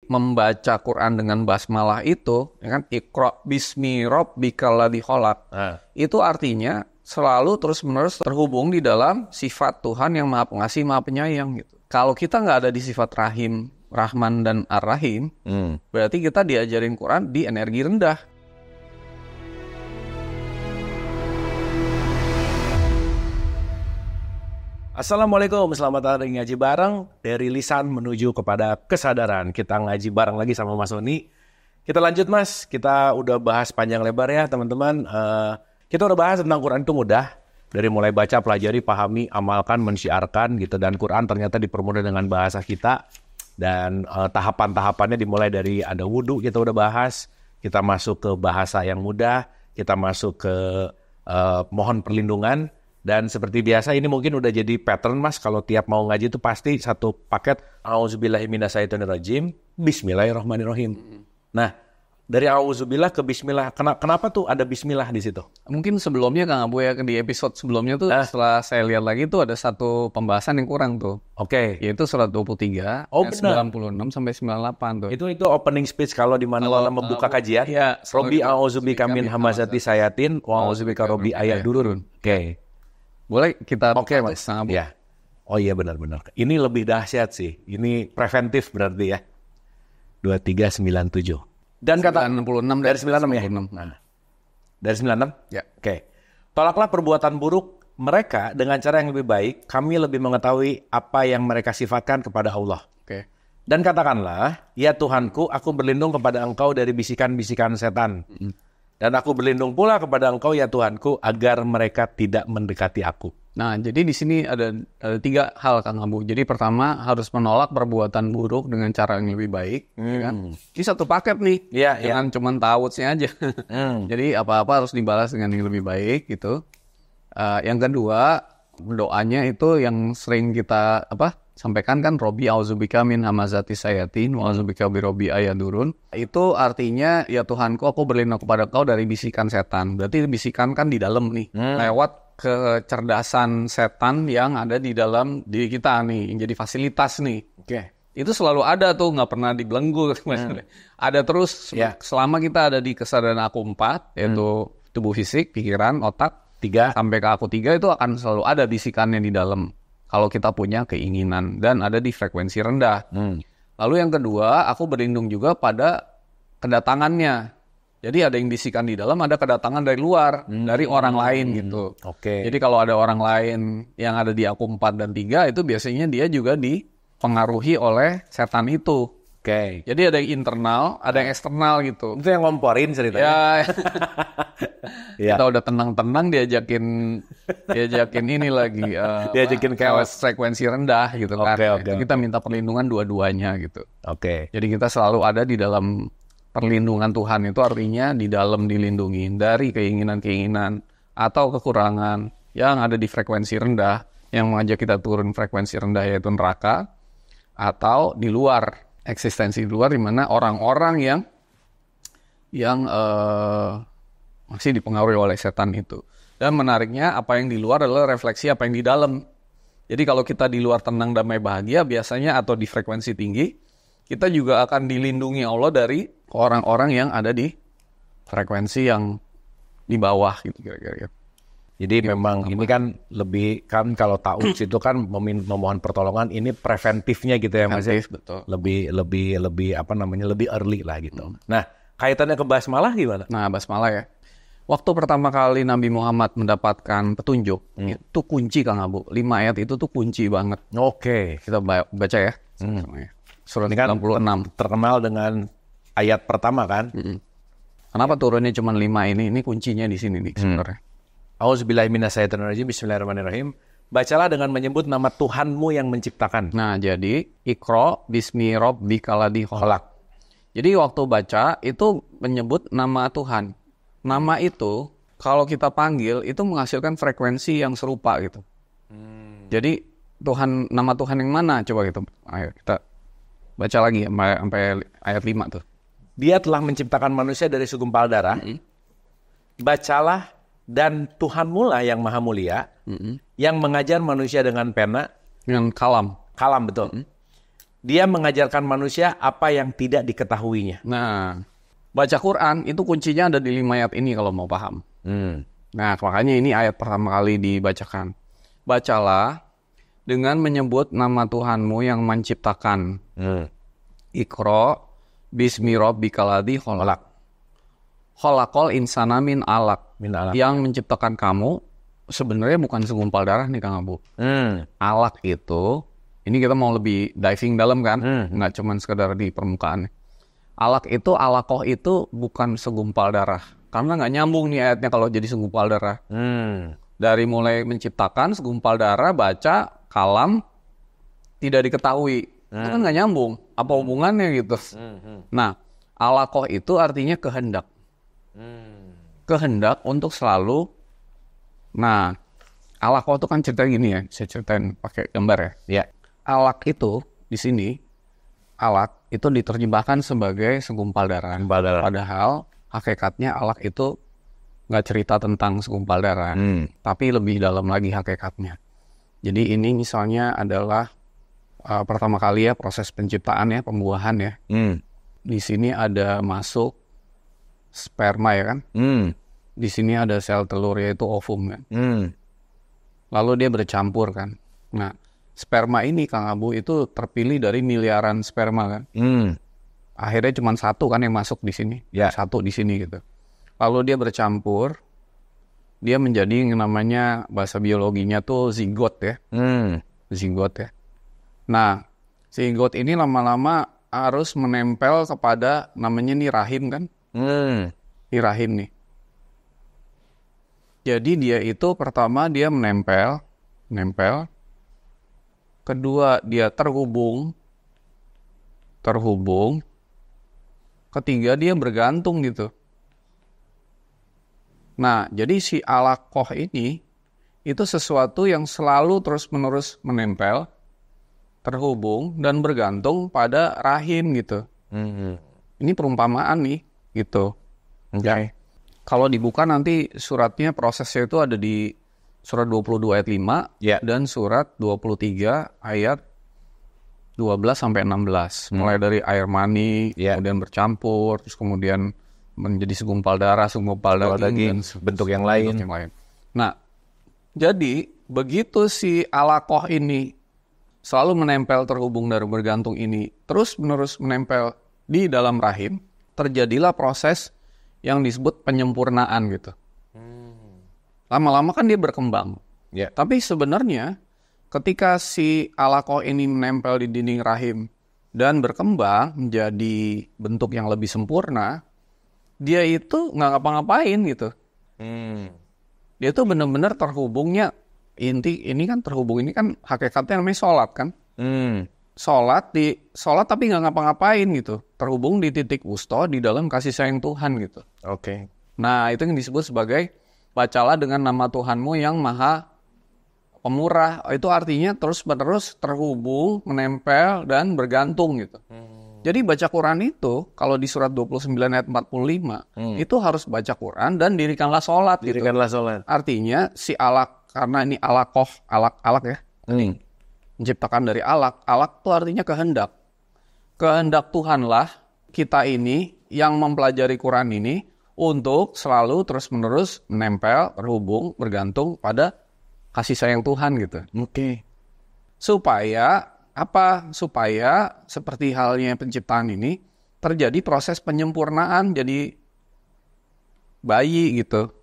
membaca Quran dengan basmalah itu, ya kan, Iqra bismi rabbikal ladzi khalaq. Itu artinya selalu terus-menerus terhubung di dalam sifat Tuhan yang Maha Pengasih, Maha Penyayang gitu. Kalau kita nggak ada di sifat Rahim, Rahman dan Ar-Rahim, berarti kita diajarin Quran di energi rendah. Assalamualaikum, selamat datang di Ngaji Bareng. Dari lisan menuju kepada kesadaran. Kita ngaji bareng lagi sama Mas Oni. Kita lanjut Mas, kita udah bahas panjang lebar ya teman-teman. Kita udah bahas tentang Quran itu mudah. Dari mulai baca, pelajari, pahami, amalkan, mensyiarkan gitu. Dan Quran ternyata dipermudah dengan bahasa kita. Dan tahapan-tahapannya dimulai dari ada wudhu, kita udah bahas. Kita masuk ke bahasa yang mudah. Kita masuk ke mohon perlindungan. Dan seperti biasa ini mungkin udah jadi pattern Mas. Kalau tiap mau ngaji itu pasti satu paket. A'udzubillahiminasyaitonirrajim. Bismillahirrahmanirrahim. Nah, dari A'udzubillah ke Bismillah. Kenapa tuh ada Bismillah di situ? Mungkin sebelumnya Kang Abu ya, di episode sebelumnya tuh setelah saya lihat lagi tuh ada satu pembahasan yang kurang tuh. Oke. Yaitu surat 23, ayat 96 sampai 98 tuh. Itu opening speech kalau di mana-mana membuka kajian. Iya. Robbi a'udzubika min hamazati sayatin wa a'udzubika Robbi ayat durun. Oke. Boleh kita Oke Mas. Ya. Oh iya benar-benar. Ini lebih dahsyat sih. Ini preventif berarti ya. 2397. Dan kata 96 dari 96 ya. 96. Nah. Dari 96? Ya. Oke. Tolaklah perbuatan buruk mereka dengan cara yang lebih baik. Kami lebih mengetahui apa yang mereka sifatkan kepada Allah. Oke. Dan katakanlah, ya Tuhanku, aku berlindung kepada Engkau dari bisikan-bisikan setan. Dan aku berlindung pula kepada Engkau, ya Tuhanku, agar mereka tidak mendekati aku. Nah, jadi di sini ada 3 hal Kang Abu. Jadi pertama harus menolak perbuatan buruk dengan cara yang lebih baik, ya kan? Ini satu paket nih, jangan cuma tawutsnya aja. Jadi apa-apa harus dibalas dengan yang lebih baik gitu. Yang kedua, doanya itu yang sering kita sampaikan kan, Robbi a'udzubika min hamazati sayatin wa a'udzubika bi Robbi ayadurun. Itu artinya, ya Tuhanku, aku berlindung kepada Kau dari bisikan setan. Berarti bisikan kan di dalam nih, lewat kecerdasan setan yang ada di dalam diri kita nih, yang jadi fasilitas nih. Itu selalu ada tuh, nggak pernah dibelenggu. Ada terus selama kita ada di kesadaran aku 4, yaitu tubuh fisik, pikiran, otak, 3 sampai ke aku 3, itu akan selalu ada bisikannya di dalam. Kalau kita punya keinginan dan ada di frekuensi rendah. Lalu yang kedua, aku berlindung juga pada kedatangannya. Jadi ada yang bisikan di dalam, ada kedatangan dari luar, dari orang lain gitu. Jadi kalau ada orang lain yang ada di aku 4 dan 3, itu biasanya dia juga dipengaruhi oleh setan itu. Jadi ada yang internal, ada yang eksternal gitu. Itu yang ngomporin ceritanya. Kita udah tenang-tenang diajakin ini lagi. Diajakin chaos. Frekuensi rendah gitu kan. Kita minta perlindungan dua-duanya gitu. Jadi kita selalu ada di dalam perlindungan Tuhan. Itu artinya di dalam dilindungi dari keinginan-keinginan atau kekurangan yang ada di frekuensi rendah, yang mengajak kita turun frekuensi rendah, yaitu neraka, atau di luar, eksistensi di luar, di mana orang-orang yang masih dipengaruhi oleh setan itu. Dan menariknya, apa yang di luar adalah refleksi apa yang di dalam. Jadi kalau kita di luar tenang, damai, bahagia biasanya, atau di frekuensi tinggi, kita juga akan dilindungi Allah dari orang-orang yang ada di frekuensi yang di bawah gitu kira-kira. Jadi memang ini kan lebih, kan kalau ta'awudz itu kan memohon pertolongan, ini preventifnya gitu ya Mas. Betul. Lebih lebih early lah gitu. Nah, kaitannya ke basmalah gimana? Nah, basmalah ya. Waktu pertama kali Nabi Muhammad mendapatkan petunjuk, itu kunci Kang Abu. 5 ayat itu tuh kunci banget. Kita baca ya. Surat 96. Terkenal dengan ayat pertama kan? Kenapa turunnya cuma 5 ini? Ini kuncinya di sini nih sebenarnya. A'udzubillahiminasyaitonirrajim. Bismillahirrahmanirrahim. Bacalah dengan menyebut nama Tuhanmu yang menciptakan. Nah, jadi Iqra bismi rabbikal ladzi khalaq. Jadi waktu baca itu menyebut nama Tuhan. Nama itu kalau kita panggil itu menghasilkan frekuensi yang serupa gitu. Jadi nama Tuhan yang mana? Coba gitu. Ayo kita baca lagi sampai ayat 5 tuh. Dia telah menciptakan manusia dari segumpal darah. Bacalah, dan Tuhanmu lah yang maha mulia, yang mengajar manusia dengan pena. Dengan kalam. Kalam, betul. Dia mengajarkan manusia apa yang tidak diketahuinya. Nah, baca Quran itu kuncinya ada di 5 ayat ini kalau mau paham. Nah, makanya ini ayat pertama kali dibacakan. Bacalah dengan menyebut nama Tuhanmu yang menciptakan. Iqra bismi rabbikal ladzi khalaq. Khalaqal insana min alaq. Yang menciptakan kamu sebenarnya bukan segumpal darah nih Kang Abu. Alaq itu, ini kita mau lebih diving dalam kan, nggak cuma sekedar di permukaan. Alaq itu, alaqoh itu bukan segumpal darah. Karena nggak nyambung nih ayatnya kalau jadi segumpal darah. Dari mulai menciptakan segumpal darah, baca, kalam, tidak diketahui. Itu kan nggak nyambung. Apa hubungannya gitu. Nah, alaqoh itu artinya kehendak. Kehendak untuk selalu. Nah, alaqoh itu kan cerita gini ya. Saya ceritain pakai gambar ya. Alaq itu di sini, alaq itu diterjemahkan sebagai segumpal darah. Padahal hakikatnya alaq itu nggak cerita tentang segumpal darah, tapi lebih dalam lagi hakikatnya. Jadi ini misalnya adalah pertama kali ya proses penciptaan ya, pembuahan ya. Di sini ada masuk sperma ya kan. Di sini ada sel telur yaitu ovum kan. Lalu dia bercampur kan. Nah, sperma ini Kang Abu itu terpilih dari miliaran sperma kan. Akhirnya cuma satu kan yang masuk di sini. Satu di sini gitu. Lalu dia bercampur. Dia menjadi yang namanya bahasa biologinya tuh zigot ya. Zigot ya. Nah, zigot ini lama-lama harus menempel kepada namanya nih rahim kan. Ini rahim nih. Jadi dia itu pertama dia menempel. Kedua dia terhubung. Ketiga dia bergantung gitu. Nah, jadi si alaqoh ini itu sesuatu yang selalu terus-menerus menempel, terhubung dan bergantung pada rahim gitu. Ini perumpamaan nih gitu. Kalau dibuka nanti suratnya prosesnya itu ada di surat 22 ayat 5 dan surat 23 ayat 12 sampai 16. Mulai dari air mani, kemudian bercampur, terus kemudian menjadi segumpal darah, segumpal daging, dan bentuk yang lain. Nah, jadi begitu si alaqoh ini selalu menempel, terhubung dan bergantung ini terus-menerus menempel di dalam rahim, terjadilah proses yang disebut penyempurnaan gitu. Lama-lama kan dia berkembang. Tapi sebenarnya ketika si alaqoh ini menempel di dinding rahim dan berkembang menjadi bentuk yang lebih sempurna, dia itu nggak ngapa-ngapain gitu. Dia tuh benar-benar terhubungnya. Ini kan terhubung, ini kan hakikatnya namanya sholat kan. Sholat tapi nggak ngapa-ngapain gitu. Terhubung di titik wusta di dalam kasih sayang Tuhan gitu. Nah, itu yang disebut sebagai bacalah dengan nama Tuhanmu yang maha pemurah. Itu artinya terus-menerus terhubung, menempel, dan bergantung gitu. Jadi baca Quran itu, kalau di surat 29 ayat 45, itu harus baca Quran dan dirikanlah sholat. Artinya si alaq, karena ini alaqoh, alaq ya. Menciptakan dari alaq. Alaq itu artinya kehendak. Kehendak Tuhanlah kita ini yang mempelajari Quran ini untuk selalu terus-menerus menempel, terhubung, bergantung pada kasih sayang Tuhan gitu. Supaya apa? Supaya seperti halnya penciptaan ini terjadi proses penyempurnaan jadi bayi gitu.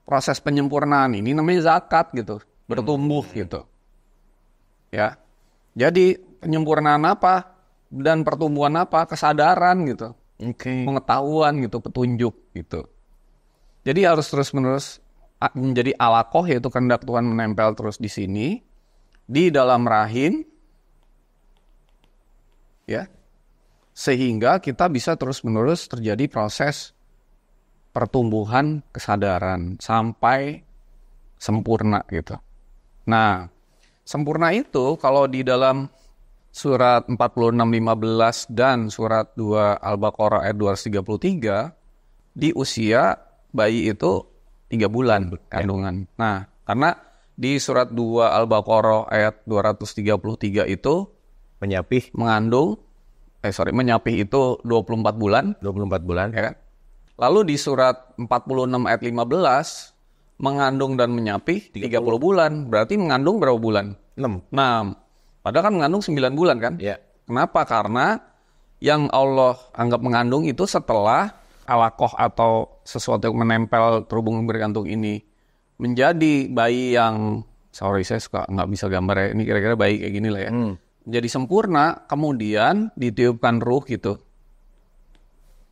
Proses penyempurnaan ini namanya zakat gitu, bertumbuh gitu. Ya. Jadi penyempurnaan apa dan pertumbuhan apa? Kesadaran gitu. Pengetahuan gitu, petunjuk gitu. Jadi harus terus-menerus menjadi alaqoh, yaitu kehendak Tuhan menempel terus di sini. Di dalam rahim, ya, sehingga kita bisa terus-menerus terjadi proses pertumbuhan kesadaran sampai sempurna gitu. Nah, sempurna itu kalau di dalam surat 46:15 dan surat 2 Al-Baqarah ayat 233, di usia bayi itu 3 bulan kandungan. Nah, karena di surat 2 Al-Baqarah ayat 233 itu menyapih itu 24 bulan. 24 bulan. Ya kan? Lalu di surat 46 ayat 15, mengandung dan menyapih 30 bulan. Berarti mengandung berapa bulan? 6. Nah, padahal kan mengandung 9 bulan kan? Ya. Kenapa? Karena yang Allah anggap mengandung itu setelah alaqah atau sesuatu yang menempel terhubung bergantung ini menjadi bayi yang, saya suka nggak bisa gambar ya, ini kira-kira bayi kayak gini lah ya. Jadi sempurna, kemudian ditiupkan ruh gitu.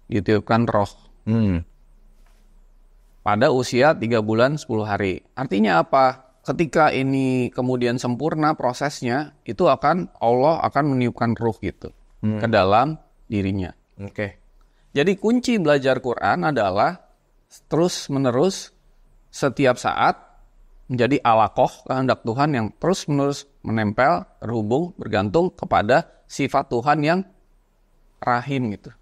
Ditiupkan roh. Pada usia 3 bulan 10 hari. Artinya apa? Ketika ini kemudian sempurna prosesnya, itu Allah akan meniupkan ruh gitu ke dalam dirinya. Oke. Jadi kunci belajar Quran adalah terus-menerus setiap saat menjadi alaqah, kehendak Tuhan yang terus-menerus menempel, terhubung, bergantung kepada sifat Tuhan yang rahim gitu.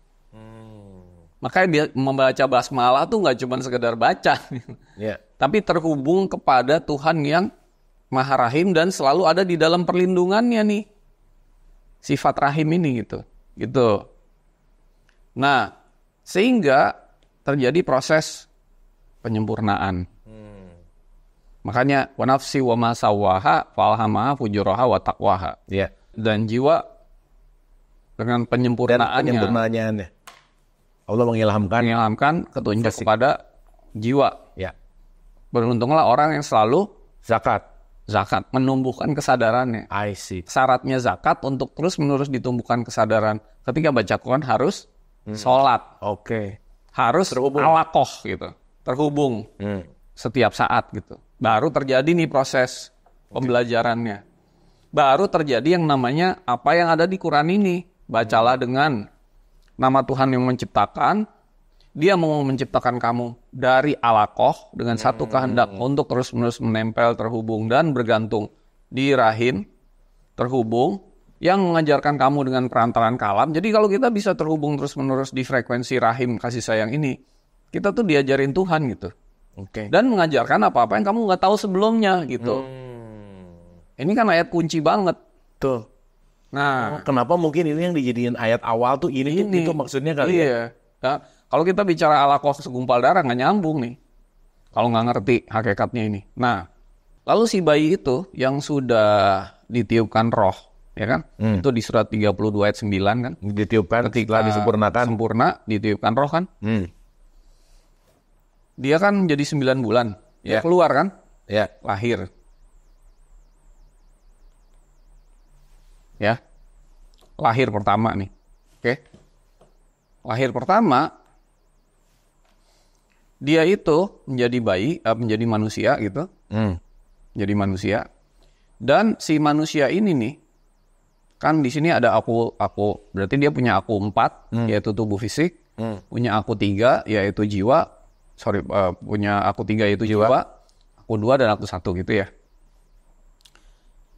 Makanya dia membaca basmalah tuh nggak cuma sekedar baca, tapi terhubung kepada Tuhan yang Maha Rahim dan selalu ada di dalam perlindungannya nih, sifat rahim ini gitu. Nah, sehingga terjadi proses penyempurnaan. Makanya wa nafsi wa ma sawwaha falhamaha fujuraha wa taqwaha. Dan jiwa dengan penyempurnaannya. Allah mengilhamkan ketunjuk kepada jiwa. Beruntunglah orang yang selalu zakat, menumbuhkan kesadarannya. I see. Syaratnya zakat untuk terus-menerus ditumbuhkan kesadaran. Ketika baca Quran harus sholat. Harus alaqah gitu. Terhubung setiap saat gitu. Baru terjadi nih proses pembelajarannya. Baru terjadi yang namanya apa yang ada di Quran ini. Bacalah dengan nama Tuhan yang menciptakan. Dia mau menciptakan kamu dari alaqah dengan satu kehendak untuk terus-menerus menempel, terhubung, dan bergantung di rahim, terhubung, yang mengajarkan kamu dengan perantaraan kalam. Jadi kalau kita bisa terhubung terus-menerus di frekuensi rahim kasih sayang ini, kita tuh diajarin Tuhan gitu. Dan mengajarkan apa-apa yang kamu nggak tahu sebelumnya gitu. Ini kan ayat kunci banget. Tuh. Nah, kenapa mungkin ini yang dijadiin ayat awal tuh ini. Itu maksudnya kali ya? Nah, kalau kita bicara alaqah segumpal darah nggak nyambung nih. Kalau nggak ngerti hakikatnya ini. Nah, lalu si bayi itu yang sudah ditiupkan roh, ya kan? Itu di surat 32 ayat 9 kan? Ditiupkan setelah disempurnakan. Sempurna, ditiupkan roh kan? Dia kan jadi 9 bulan. Ya. Keluar kan? Lahir. Ya. Lahir pertama nih. Lahir pertama, dia itu menjadi bayi, menjadi manusia gitu. Jadi manusia. Dan si manusia ini nih, kan di sini ada aku. Berarti dia punya aku 4, yaitu tubuh fisik. Punya aku 3, yaitu jiwa. Punya aku 3 yaitu jiwa, aku 2 dan aku 1 gitu ya.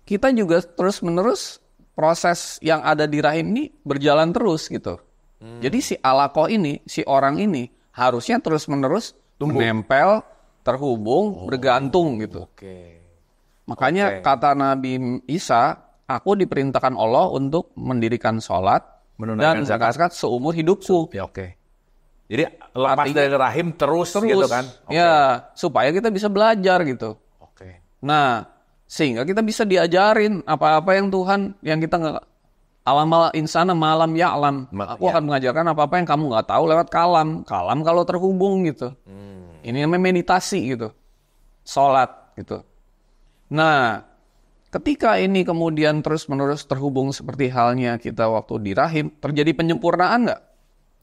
Kita juga terus-menerus proses yang ada di rahim ini berjalan terus gitu. Jadi si alaqah ini, si orang ini harusnya terus-menerus menempel, terhubung, bergantung gitu. Makanya kata Nabi Isa, aku diperintahkan Allah untuk mendirikan sholat dan zakat seumur hidupku. Jadi lepas dari rahim terus gitu kan? Ya, supaya kita bisa belajar gitu. Nah, sehingga kita bisa diajarin apa-apa yang Tuhan, yang kita nggak, alam insana malam ya'lam. Aku akan mengajarkan apa-apa yang kamu nggak tahu lewat kalam. Kalam kalau terhubung gitu. Ini namanya meditasi gitu. Sholat gitu. Nah, ketika ini kemudian terus-menerus terhubung seperti halnya kita waktu di rahim, terjadi penyempurnaan nggak?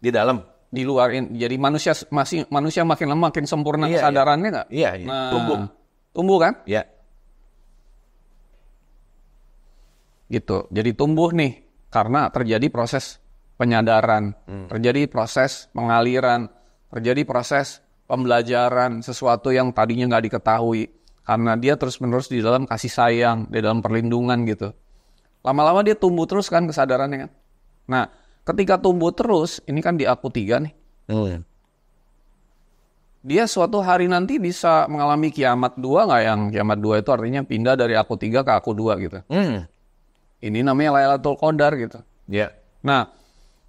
Di dalam? Di luar, jadi manusia makin lama makin sempurna kesadarannya nggak? Nah, tumbuh kan? Gitu. Jadi tumbuh nih karena terjadi proses penyadaran, terjadi proses pengaliran, terjadi proses pembelajaran sesuatu yang tadinya nggak diketahui karena dia terus-menerus di dalam kasih sayang, di dalam perlindungan gitu. Lama-lama dia tumbuh terus kan kesadarannya kan. Nah, ketika tumbuh terus, ini kan di aku 3 nih. dia suatu hari nanti bisa mengalami kiamat 2 nggak, yang kiamat 2 itu artinya pindah dari aku 3 ke aku 2 gitu. Ini namanya Lailatul Qadar gitu. Nah,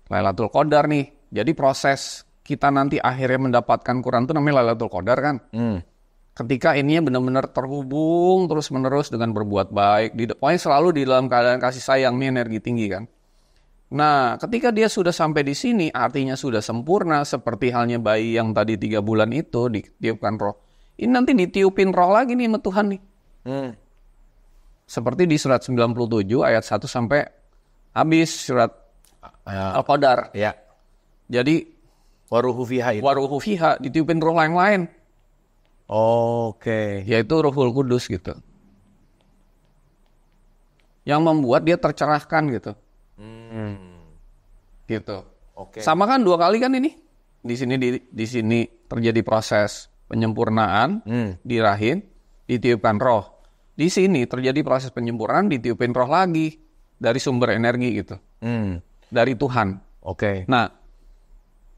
Lailatul Qadar nih, jadi proses kita nanti akhirnya mendapatkan Quran itu namanya Lailatul Qadar kan. Ketika ininya benar-benar terhubung terus-menerus dengan berbuat baik, pokoknya selalu di dalam keadaan kasih sayang, ini energi tinggi kan. Nah, ketika dia sudah sampai di sini, artinya sudah sempurna, seperti halnya bayi yang tadi 3 bulan itu ditiupkan roh. Ini nanti ditiupin roh lagi nih sama Tuhan nih. Seperti di surat 97 ayat 1 sampai habis surat Al-Qadar. Jadi Waruhu fiha itu. Waruhu fiha, ditiupin roh yang lain. Yaitu Ruhul Kudus gitu. Yang membuat dia tercerahkan gitu. Gitu. Sama kan 2 kali kan ini. Di sini terjadi proses penyempurnaan di rahim, ditiupkan roh. Di sini terjadi proses penyempurnaan, ditiupin roh lagi dari sumber energi gitu. Dari Tuhan. Nah,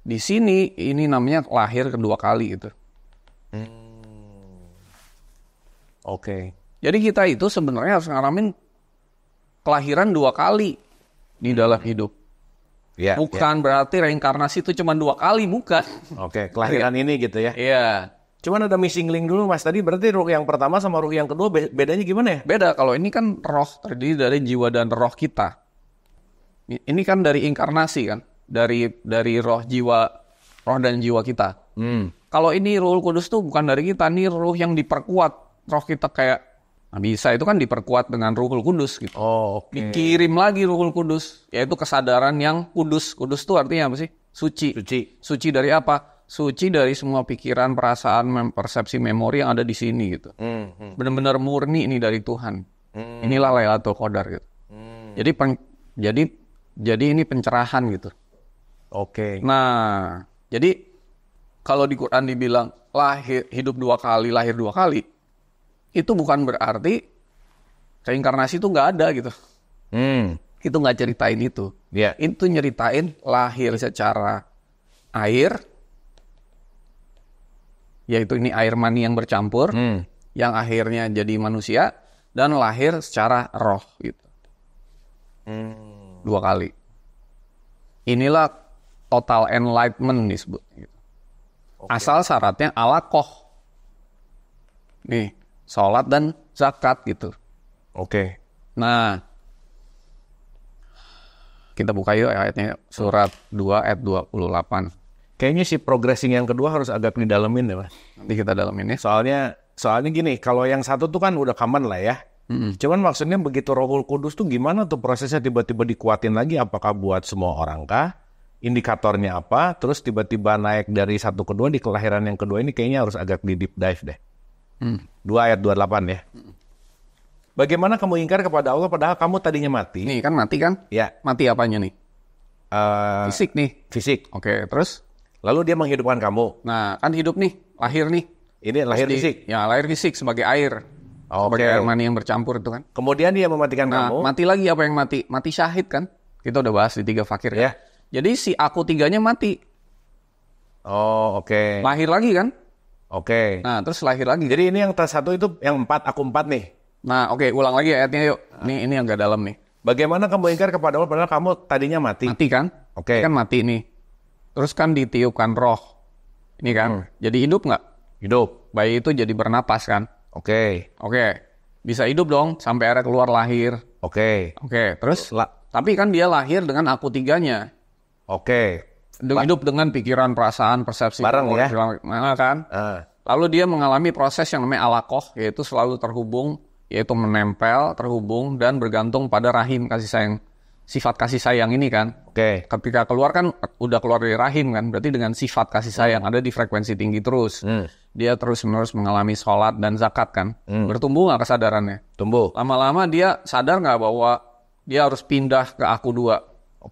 di sini ini namanya lahir kedua kali gitu. Jadi kita itu sebenarnya harus ngalamin kelahiran 2 kali di dalam hidup. Bukan berarti reinkarnasi itu cuma 2 kali, bukan. Kelahiran ini gitu ya. Cuman ada missing link dulu Mas. Tadi berarti ruh yang pertama sama ruh yang kedua bedanya gimana ya? Beda, kalau ini kan roh terdiri dari jiwa dan roh kita. Ini kan dari inkarnasi kan. Dari roh dan jiwa kita. Kalau ini Ruhul Kudus tuh bukan dari kita, ini ruh yang diperkuat. Roh kita kayak bisa itu kan diperkuat dengan Ruhul Kudus gitu. Dikirim lagi Ruhul Kudus, yaitu kesadaran yang kudus. Kudus itu artinya apa sih? Suci. Suci dari apa? Suci dari semua pikiran, perasaan, persepsi, memori yang ada di sini gitu. Benar-benar murni ini dari Tuhan. Inilah Lailatul Qadar gitu. Jadi ini pencerahan gitu. Nah, jadi kalau di Quran dibilang hidup 2 kali, lahir 2 kali, itu bukan berarti reinkarnasi itu nggak ada gitu. Itu nggak ceritain itu. Itu nyeritain lahir secara air, yaitu ini air mani yang bercampur, yang akhirnya jadi manusia, dan lahir secara roh gitu. 2 kali. Inilah total enlightenment disebut. Gitu. Asal syaratnya alaqoh. Nih, sholat dan zakat gitu. Nah, kita buka yuk ayatnya, surat 2 ayat 28. Kayaknya si progressing yang kedua harus agak didalemin ya Mas. Nanti kita dalemin ya. Soalnya gini, kalau yang satu tuh kan udah common lah ya. Cuman maksudnya begitu Rohul Kudus tuh gimana tuh prosesnya tiba-tiba dikuatin lagi? Apakah buat semua orang kah? Indikatornya apa? Terus tiba-tiba naik dari 1 ke 2 di kelahiran yang kedua ini kayaknya harus agak di deep dive deh. 2 ayat 28 ya. Bagaimana kamu ingkar kepada Allah padahal kamu tadinya mati? Nih kan mati kan? Mati apanya nih? Fisik nih. Fisik. Terus? Lalu dia menghidupkan kamu. Nah kan hidup nih, lahir nih. Ini lahir fisik? Ya lahir fisik sebagai air. Sebagai air mani yang bercampur itu kan. Kemudian dia mematikan kamu. Mati lagi apa yang mati? Mati syahid kan? Kita udah bahas di 3 fakir ya. Jadi si aku 3-nya mati. Lahir lagi kan? Nah terus lahir lagi. Jadi ini yang satu itu yang 4, aku 4 nih. Nah ulang lagi ayatnya yuk. Ini yang gak dalam nih. Bagaimana kamu ingkar kepada Allah padahal kamu tadinya mati? Mati kan? Kan mati nih. Terus kan ditiupkan roh. Ini kan. Jadi hidup nggak? Hidup. Bayi itu jadi bernapas kan? Bisa hidup dong sampai akhirnya keluar lahir. Terus tapi kan dia lahir dengan aku 3-nya. Hidup dengan pikiran, perasaan, persepsi. Bareng ya. Kan? Lalu dia mengalami proses yang namanya alaqoh, yaitu selalu terhubung, yaitu menempel, terhubung, dan bergantung pada rahim kasih sayang. Sifat kasih sayang ini kan. Ketika keluar kan udah keluar dari rahim kan. Berarti dengan sifat kasih sayang ada di frekuensi tinggi terus. Dia terus-menerus mengalami sholat dan zakat kan. Bertumbuh nggak kesadarannya? Tumbuh. Lama-lama dia sadar nggak bahwa dia harus pindah ke aku 2?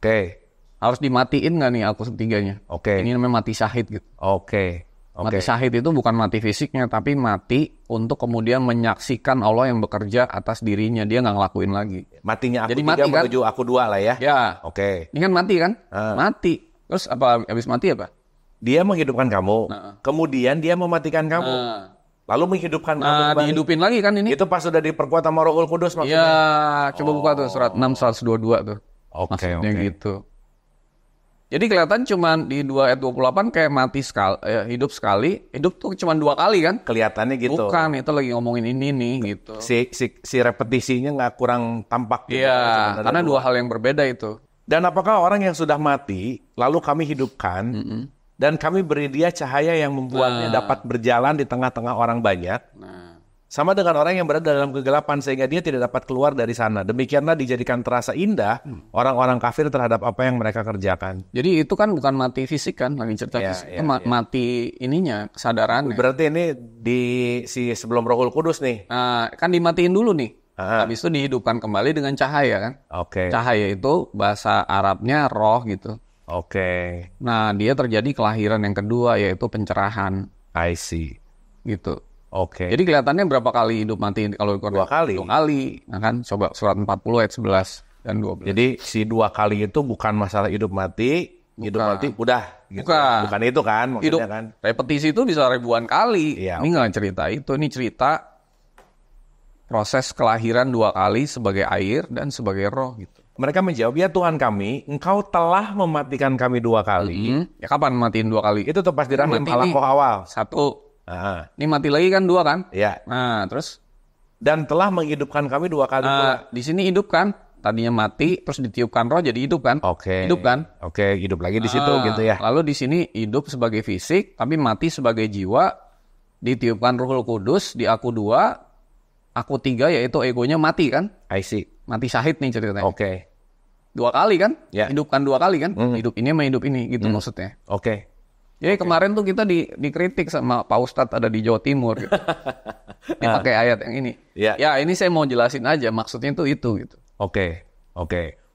Harus dimatiin nggak nih aku 3-nya? Ini namanya mati syahid gitu. Mati syahid itu bukan mati fisiknya, tapi mati untuk kemudian menyaksikan Allah yang bekerja atas dirinya. Dia nggak ngelakuin lagi. Matinya aku jadi 3 mati, menuju kan? Aku 2 lah ya? Ini kan mati kan? Mati. Terus apa? Habis mati apa? Dia menghidupkan kamu, kemudian dia mematikan kamu, lalu menghidupkan kamu kembali. Dihidupin lagi kan ini? Itu pas sudah diperkuat sama Rohul Kudus maksudnya? Iya, coba buka tuh surat 6, 122 tuh. Oke. Gitu. Jadi kelihatan cuma di 2 ayat 28 kayak mati sekali, hidup sekali. Hidup tuh cuma 2 kali kan? Kelihatannya gitu. Bukan, itu lagi ngomongin ini nih gitu. Si repetisinya nggak kurang tampak. Iya, karena 2 hal yang berbeda itu. Dan apakah orang yang sudah mati, lalu kami hidupkan, dan kami beri dia cahaya yang membuatnya dapat berjalan di tengah-tengah orang banyak, sama dengan orang yang berada dalam kegelapan sehingga dia tidak dapat keluar dari sana. Demikianlah dijadikan terasa indah orang-orang kafir terhadap apa yang mereka kerjakan. Jadi itu kan bukan mati fisik kan, lagi cerita fisik. Itu mati ininya, kesadarannya. Berarti ini sebelum Rohul Kudus nih. Kan dimatiin dulu nih. Habis itu dihidupkan kembali dengan cahaya kan. Cahaya itu bahasa Arabnya roh gitu. Nah, dia terjadi kelahiran yang kedua yaitu pencerahan. I see. Gitu. Jadi kelihatannya berapa kali hidup mati kalau 2 kali? 2 kali. Nah kan, coba surat 40 ayat 11 dan 12. Jadi si 2 kali itu bukan masalah hidup mati udah. Gitu. Bukan itu kan maksudnya hidup, kan. Repetisi itu bisa ribuan kali. Ini nggak cerita itu. Ini cerita proses kelahiran 2 kali sebagai air dan sebagai roh gitu. Mereka menjawab, ya Tuhan kami, Engkau telah mematikan kami 2 kali. Ya kapan matiin 2 kali? Itu tuh pas di rahim Alakoh awal. 1. Ini mati lagi kan 2 kan? Iya. Nah, terus? Dan telah menghidupkan kami 2 kali pula. Di sini hidup kan? Tadinya mati, terus ditiupkan roh jadi hidup kan? Hidup kan? Hidup lagi di situ gitu ya. Lalu di sini hidup sebagai fisik, tapi mati sebagai jiwa, ditiupkan Rohul Kudus, di aku 2, aku 3 yaitu egonya mati kan? I see. Mati syahid nih ceritanya. 2 kali kan? Yeah. Hidupkan 2 kali kan? Hidup ini sama hidup ini gitu maksudnya. Jadi kemarin tuh kita dikritik sama Pak Ustadz ada di Jawa Timur gitu. Dipakai ayat yang ini. Ya ini saya mau jelasin aja maksudnya itu gitu.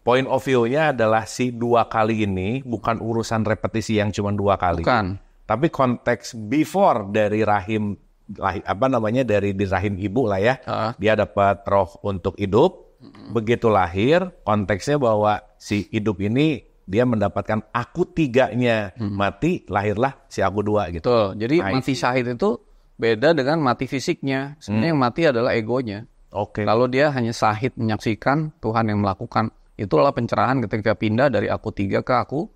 Point of view-nya adalah si 2 kali ini bukan urusan repetisi yang cuma 2 kali. Bukan. Tapi konteks before dari rahim dari di rahim ibu lah ya. Dia dapat roh untuk hidup. Begitu lahir, konteksnya bahwa si hidup ini dia mendapatkan aku 3-nya mati, lahirlah si aku 2 gitu. Betul. Jadi mati syahid itu beda dengan mati fisiknya. Sebenarnya yang mati adalah egonya. Lalu dia hanya syahid menyaksikan Tuhan yang melakukan. Itulah pencerahan ketika pindah dari aku 3 ke aku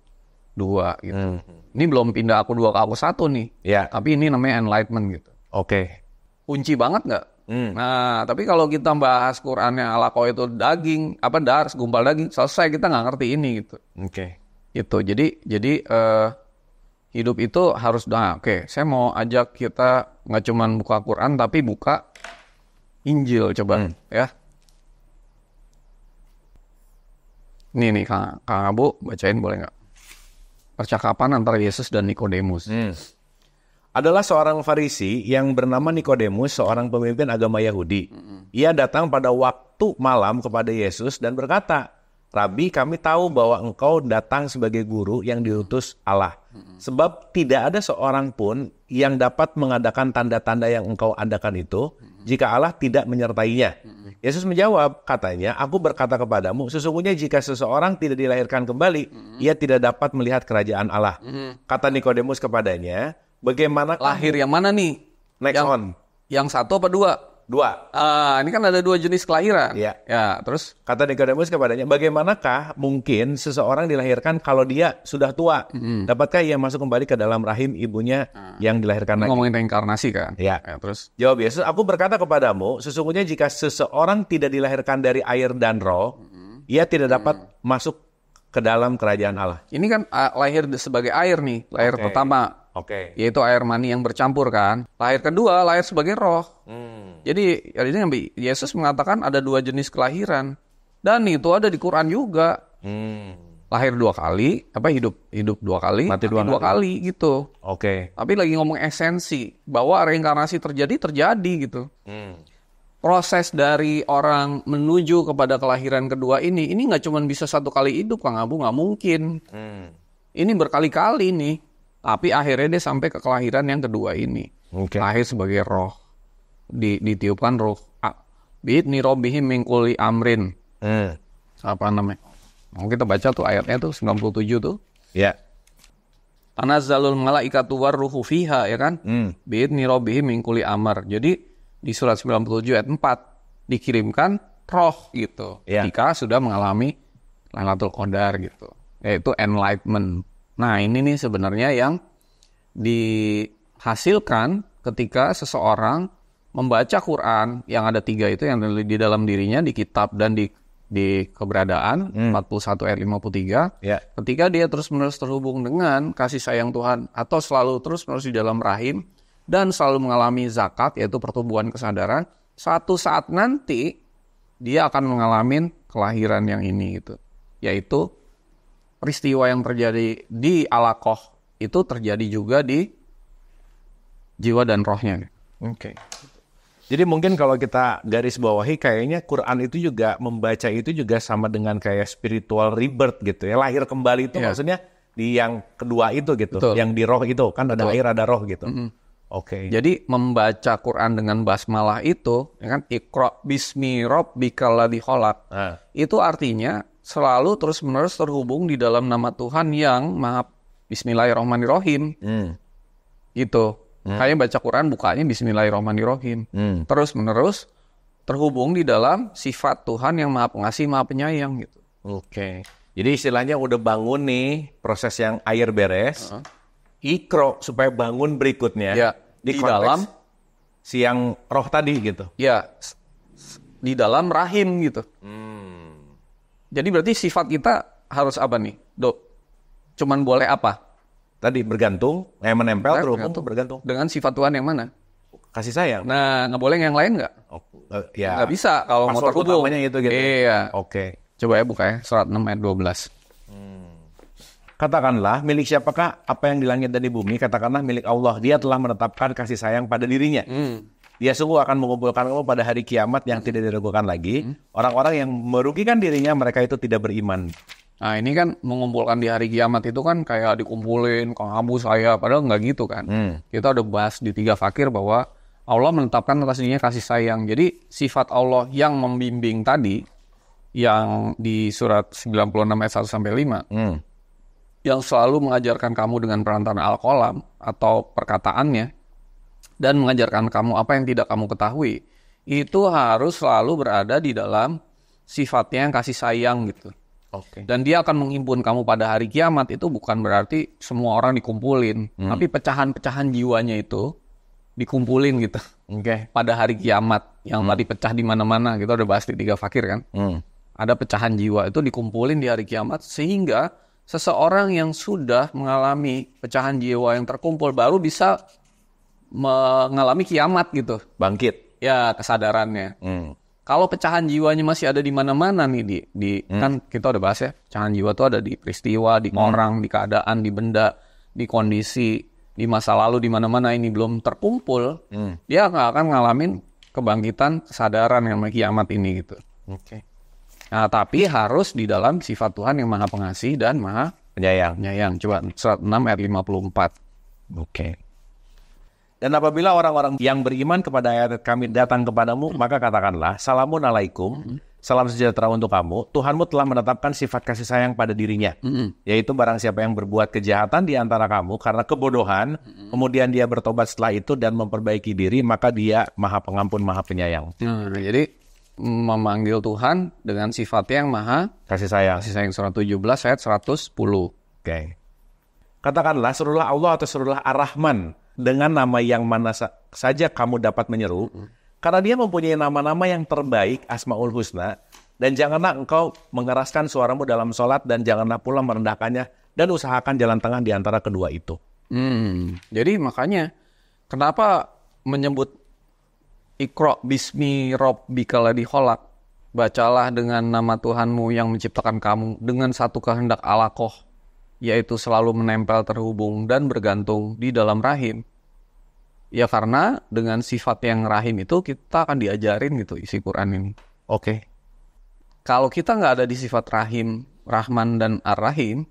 2 gitu. Ini belum pindah aku 2 ke aku 1 nih. Tapi ini namanya enlightenment gitu. Kunci banget nggak? Nah, tapi kalau kita bahas Qur'annya Alakoh itu daging, dar, segumpal daging, selesai kita nggak ngerti ini gitu. Gitu. Jadi hidup itu harus, saya mau ajak kita nggak cuma buka Qur'an, tapi buka Injil coba ya. Ini nih Kang Abu bacain boleh nggak? Percakapan antara Yesus dan Nikodemus. Adalah seorang Farisi yang bernama Nikodemus, seorang pemimpin agama Yahudi. Ia datang pada waktu malam kepada Yesus dan berkata, Rabi, kami tahu bahwa engkau datang sebagai guru yang diutus Allah. Sebab tidak ada seorang pun yang dapat mengadakan tanda-tanda yang engkau adakan itu, jika Allah tidak menyertainya. Yesus menjawab, katanya, aku berkata kepadamu, sesungguhnya jika seseorang tidak dilahirkan kembali, ia tidak dapat melihat kerajaan Allah. Kata Nikodemus kepadanya, bagaimana lahir yang mana nih? Yang 1 apa 2? 2. Ini kan ada 2 jenis kelahiran. Ya, terus kata Nikodemus kepadanya, bagaimanakah mungkin seseorang dilahirkan kalau dia sudah tua? Dapatkah ia masuk kembali ke dalam rahim ibunya yang dilahirkan lagi? Ngomongin reinkarnasi kan? Terus jawab Yesus, aku berkata kepadamu, sesungguhnya jika seseorang tidak dilahirkan dari air dan roh, ia tidak dapat masuk ke dalam kerajaan Allah. Ini kan lahir sebagai air nih, lahir pertama. Yaitu air mani yang bercampur kan. Lahir kedua, lahir sebagai roh. Jadi Yesus mengatakan ada 2 jenis kelahiran. Dan itu ada di Quran juga. Lahir 2 kali, hidup 2 kali, mati 2 kali gitu. Tapi lagi ngomong esensi bahwa reinkarnasi terjadi gitu. Proses dari orang menuju kepada kelahiran kedua ini nggak cuma bisa 1 kali hidup, Kang Abu, nggak mungkin. Ini berkali-kali nih. Tapi akhirnya dia sampai ke kelahiran yang kedua ini. Lahir sebagai roh. Ditiupkan roh. Bi'idni robbihim min kulli amrin. Apa namanya? Mau kita baca tuh ayatnya tuh 97 tuh. Tanazzalul malaikatu warruhu fiha, ya kan? Bi'idni rabbihim min kulli amr. Jadi di surat 97 ayat 4 dikirimkan roh gitu. Jika sudah mengalami Lailatul Qadar gitu. Yaitu enlightenment. Nah, ini nih sebenarnya yang dihasilkan ketika seseorang membaca Quran yang ada 3 itu yang di dalam dirinya, di kitab dan di keberadaan 41 ayat 53. Ketika dia terus-menerus terhubung dengan kasih sayang Tuhan atau selalu terus-menerus di dalam rahim dan selalu mengalami zakat, yaitu pertumbuhan kesadaran, satu saat nanti dia akan mengalami kelahiran yang ini gitu. Yaitu peristiwa yang terjadi di alaqah itu terjadi juga di jiwa dan rohnya. Oke. Jadi mungkin kalau kita garis bawahi, kayaknya Quran itu juga membaca itu juga sama dengan kayak spiritual rebirth gitu ya. Lahir kembali itu maksudnya di yang kedua itu gitu. Betul. Yang di roh itu kan ada air ada roh gitu. Oke. Jadi membaca Quran dengan basmalah itu, ya kan, Iqra bismi rabbikal ladzi khalaq. Itu artinya selalu terus-menerus terhubung di dalam nama Tuhan yang Maha Bismillahirrahmanirrahim. Gitu. Kayak baca Quran bukanya Bismillahirrahmanirrahim. Terus menerus terhubung di dalam sifat Tuhan yang Maha Pengasih, Maha Penyayang gitu. Oke. Jadi istilahnya udah bangun nih proses yang air beres. Ikro supaya bangun berikutnya. Ya, di dalam si yang roh tadi gitu. Ya, di dalam rahim gitu. Jadi berarti sifat kita harus apa nih, Dok? Cuman boleh apa? Tadi bergantung, menempel terhubung bergantung. Dengan sifat Tuhan yang mana? Kasih sayang. Nah, nggak boleh yang lain nggak? Ya. Nggak bisa kalau mau terhubung. Itu gitu. Iya. Oke. Coba ya buka ya, surat 6 ayat 12. Katakanlah, milik siapakah apa yang di langit dan di bumi? Katakanlah milik Allah. Dia telah menetapkan kasih sayang pada dirinya. Dia sungguh akan mengumpulkan kamu pada hari kiamat yang tidak diragukan lagi. Orang-orang yang merugikan dirinya, mereka itu tidak beriman. Nah, ini kan mengumpulkan di hari kiamat itu kan kayak dikumpulin, kamu saya, padahal nggak gitu kan. Kita udah bahas di 3 fakir bahwa Allah menetapkan atas dirinya kasih sayang. Jadi sifat Allah yang membimbing tadi, yang di surat 96 ayat 1-5, yang selalu mengajarkan kamu dengan perantaraan Al-Qalam atau perkataannya, dan mengajarkan kamu apa yang tidak kamu ketahui, itu harus selalu berada di dalam sifatnya yang kasih sayang gitu. Dan dia akan menghimpun kamu pada hari kiamat. Itu bukan berarti semua orang dikumpulin, tapi pecahan-pecahan jiwanya itu dikumpulin gitu. Pada hari kiamat yang tadi pecah di mana-mana, kita udah bahas di 3 fakir kan. Ada pecahan jiwa itu dikumpulin di hari kiamat sehingga seseorang yang sudah mengalami pecahan jiwa yang terkumpul baru bisa mengalami kiamat gitu. Bangkit. Ya, kesadarannya. Kalau pecahan jiwanya masih ada di mana-mana nih, kan kita udah bahas ya, pecahan jiwa tuh ada di peristiwa, di orang, di keadaan, di benda, di kondisi, di masa lalu, di mana-mana ini belum terkumpul, dia nggak akan ngalamin kebangkitan kesadaran yang kiamat ini gitu. Nah, tapi harus di dalam sifat Tuhan yang Maha Pengasih dan Maha Penyayang. Coba surat 6 ayat 54. Dan apabila orang-orang yang beriman kepada ayat kami datang kepadamu, maka katakanlah, Salamun alaikum, salam sejahtera untuk kamu. Tuhanmu telah menetapkan sifat kasih sayang pada dirinya. Yaitu barang siapa yang berbuat kejahatan di antara kamu karena kebodohan, kemudian dia bertobat setelah itu dan memperbaiki diri, maka dia Maha Pengampun, Maha Penyayang. Jadi memanggil Tuhan dengan sifatnya yang Maha Kasih sayang. Kasih sayang, surat 17 ayat 110. Katakanlah, serulah Allah atau serulah Ar-Rahman dengan nama yang mana saja kamu dapat menyeru, karena dia mempunyai nama-nama yang terbaik, Asmaul Husna, dan janganlah engkau mengeraskan suaramu dalam sholat, dan janganlah pula merendahkannya, dan usahakan jalan tengah di antara kedua itu. Jadi makanya, kenapa menyebut Iqra bismi rabbikal ladzi khalaq, bacalah dengan nama Tuhanmu yang menciptakan kamu, dengan satu kehendak alaqah, yaitu selalu menempel, terhubung, dan bergantung di dalam rahim. Ya karena dengan sifat yang rahim itu kita akan diajarin gitu isi Quran ini. Kalau kita nggak ada di sifat rahim, Rahman dan Ar-Rahim,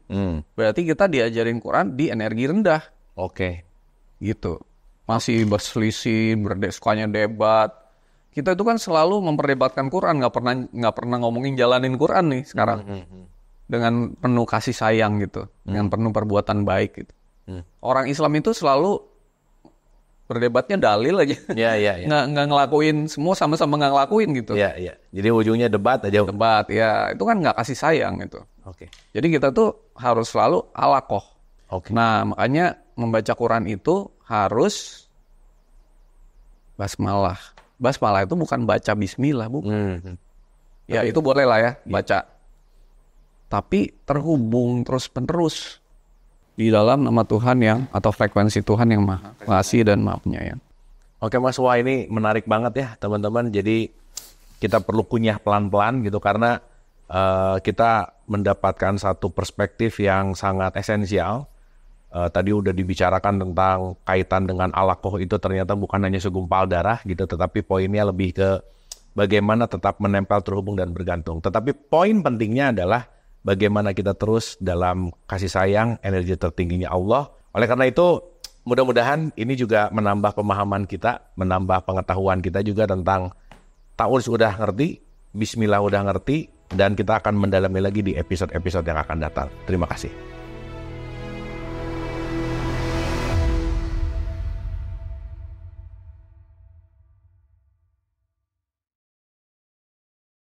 berarti kita diajarin Quran di energi rendah. Gitu. Masih berselisih, sukanya debat. Kita itu kan selalu memperdebatkan Quran, nggak pernah ngomongin jalanin Quran nih sekarang. Dengan penuh kasih sayang gitu, dengan penuh perbuatan baik gitu. Orang Islam itu selalu berdebatnya dalil aja. Iya. Nggak ngelakuin, semua sama-sama nggak ngelakuin gitu. Iya. Jadi ujungnya debat aja. Debat, ya. Itu kan nggak kasih sayang gitu. Oke. Jadi kita tuh harus selalu alaqoh. Oke. Nah, makanya membaca Quran itu harus basmalah. Basmalah itu bukan baca bismillah, bukan. Ya, itu boleh lah ya, baca. Tapi terhubung terus-menerus di dalam nama Tuhan atau frekuensi Tuhan yang Maha Pengasih dan Maha Penyayang. Oke Mas, wah ini menarik banget ya teman-teman. Jadi kita perlu kunyah pelan-pelan gitu karena kita mendapatkan satu perspektif yang sangat esensial. Tadi udah dibicarakan tentang kaitan dengan alaqoh itu ternyata bukan hanya segumpal darah gitu, tetapi poinnya lebih ke bagaimana tetap menempel, terhubung, dan bergantung. Tetapi poin pentingnya adalah bagaimana kita terus dalam kasih sayang, energi tertingginya Allah. Oleh karena itu, mudah-mudahan ini juga menambah pemahaman kita, menambah pengetahuan kita juga tentang ta'awudz udah ngerti, bismillah udah ngerti, dan kita akan mendalami lagi di episode-episode yang akan datang. Terima kasih.